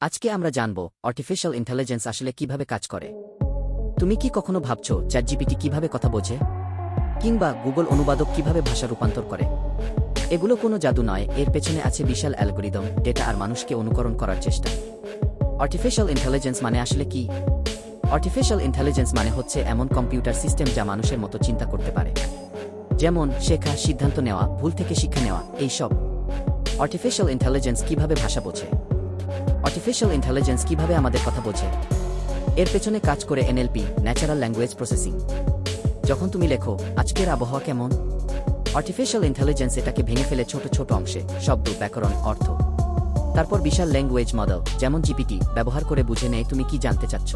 আজকে আমরা জানব আর্টিফিশিয়াল ইন্টেলিজেন্স আসলে কিভাবে কাজ করে। তুমি কি কখনো ভাবছো চ্যাটজিপিটি কিভাবে কথা বোঝে, কিংবা গুগল অনুবাদক কিভাবে ভাষা রূপান্তর করে? এগুলো কোনো জাদু নয়, এর পেছনে আছে বিশাল অ্যালগরিদম, ডেটা আর মানুষকে অনুকরণ করার চেষ্টা। আর্টিফিশিয়াল ইন্টেলিজেন্স মানে আসলে কি? আর্টিফিশিয়াল ইন্টেলিজেন্স মানে হচ্ছে এমন কম্পিউটার সিস্টেম যা মানুষের মতো চিন্তা করতে পারে, যেমন শেখা, সিদ্ধান্ত নেওয়া, ভুল থেকে শিক্ষা নেওয়া, এইসব। আর্টিফিশিয়াল ইন্টেলিজেন্স কিভাবে ভাষা বোঝে? আর্টিফিশিয়াল ইন্টেলিজেন্স কিভাবে আমাদের কথা বোঝে? এর পেছনে কাজ করে এনএলপি, ন্যাচারাল ল্যাঙ্গুয়েজ প্রসেসিং। যখন তুমি লেখো আজকের আবহাওয়া কেমন, আর্টিফিশিয়াল ইন্টেলিজেন্স এটাকে ভেঙে ফেলে ছোট ছোট অংশে, শব্দ, ব্যাকরণ, অর্থ। তারপর বিশাল ল্যাঙ্গুয়েজ মডেল যেমন জিপিটি ব্যবহার করে বুঝে নেয় তুমি কি জানতে চাচ্ছ।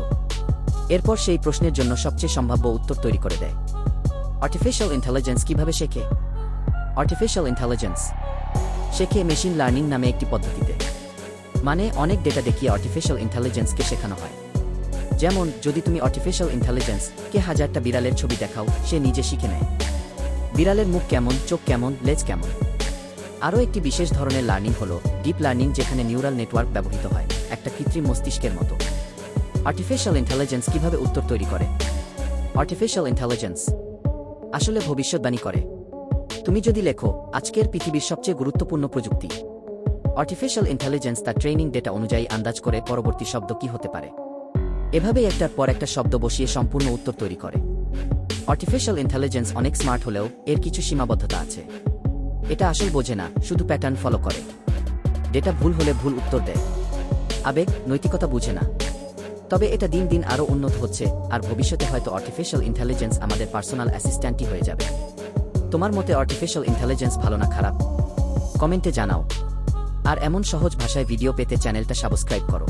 এরপর সেই প্রশ্নের জন্য সবচেয়ে সম্ভাব্য উত্তর তৈরি করে দেয়। আর্টিফিশিয়াল ইন্টেলিজেন্স কিভাবে শেখে? আর্টিফিশিয়াল ইন্টেলিজেন্স শেখে মেশিন লার্নিং নামে একটি পদ্ধতিতে। মানে অনেক ডেটা দেখিয়ে আর্টিফিশিয়াল ইন্টেলিজেন্সকে শেখানো হয়। যেমন যদি তুমি আর্টিফিশিয়াল ইন্টেলিজেন্সকে 1000টা বিড়ালের ছবি দেখাও, সে নিজে শিখে নেয় বিড়ালের মুখ কেমন, চোখ কেমন, লেজ কেমন। আরও একটি বিশেষ ধরনের লার্নিং হলো ডিপ লার্নিং, যেখানে নিউরাল নেটওয়ার্ক ব্যবহৃত হয়, একটা কৃত্রিম মস্তিষ্কের মতো। আর্টিফিশিয়াল ইন্টেলিজেন্স কিভাবে উত্তর তৈরি করে? আর্টিফিশিয়াল ইন্টেলিজেন্স আসলে ভবিষ্যৎবাণী করে। তুমি যদি লেখো আজকের পৃথিবীর সবচেয়ে গুরুত্বপূর্ণ প্রযুক্তি, আর্টিফিশিয়াল ইন্টেলিজেন্স তার ট্রেনিং ডেটা অনুযায়ী আন্দাজ করে পরবর্তী শব্দ কি হতে পারে। এভাবেই একটার পর একটা শব্দ বসিয়ে সম্পূর্ণ উত্তর তৈরি করে। আর্টিফিশিয়াল ইন্টেলিজেন্স অনেক স্মার্ট হলেও এর কিছু সীমাবদ্ধতা আছে। এটা আসল বোঝে না, শুধু প্যাটার্ন ফলো করে। ডেটা ভুল হলে ভুল উত্তর দেয়। আবেগ, নৈতিকতা বুঝে না। তবে এটা দিন দিন আরও উন্নত হচ্ছে, আর ভবিষ্যতে হয়তো আর্টিফিশিয়াল ইন্টেলিজেন্স আমাদের পার্সোনাল অ্যাসিস্ট্যান্টই হয়ে যাবে। তোমার মতে আর্টিফিশিয়াল ইন্টেলিজেন্স ভালো না খারাপ? কমেন্টে জানাও। আর এমন সহজ ভাষায় ভিডিও পেতে চ্যানেলটা সাবস্ক্রাইব করো।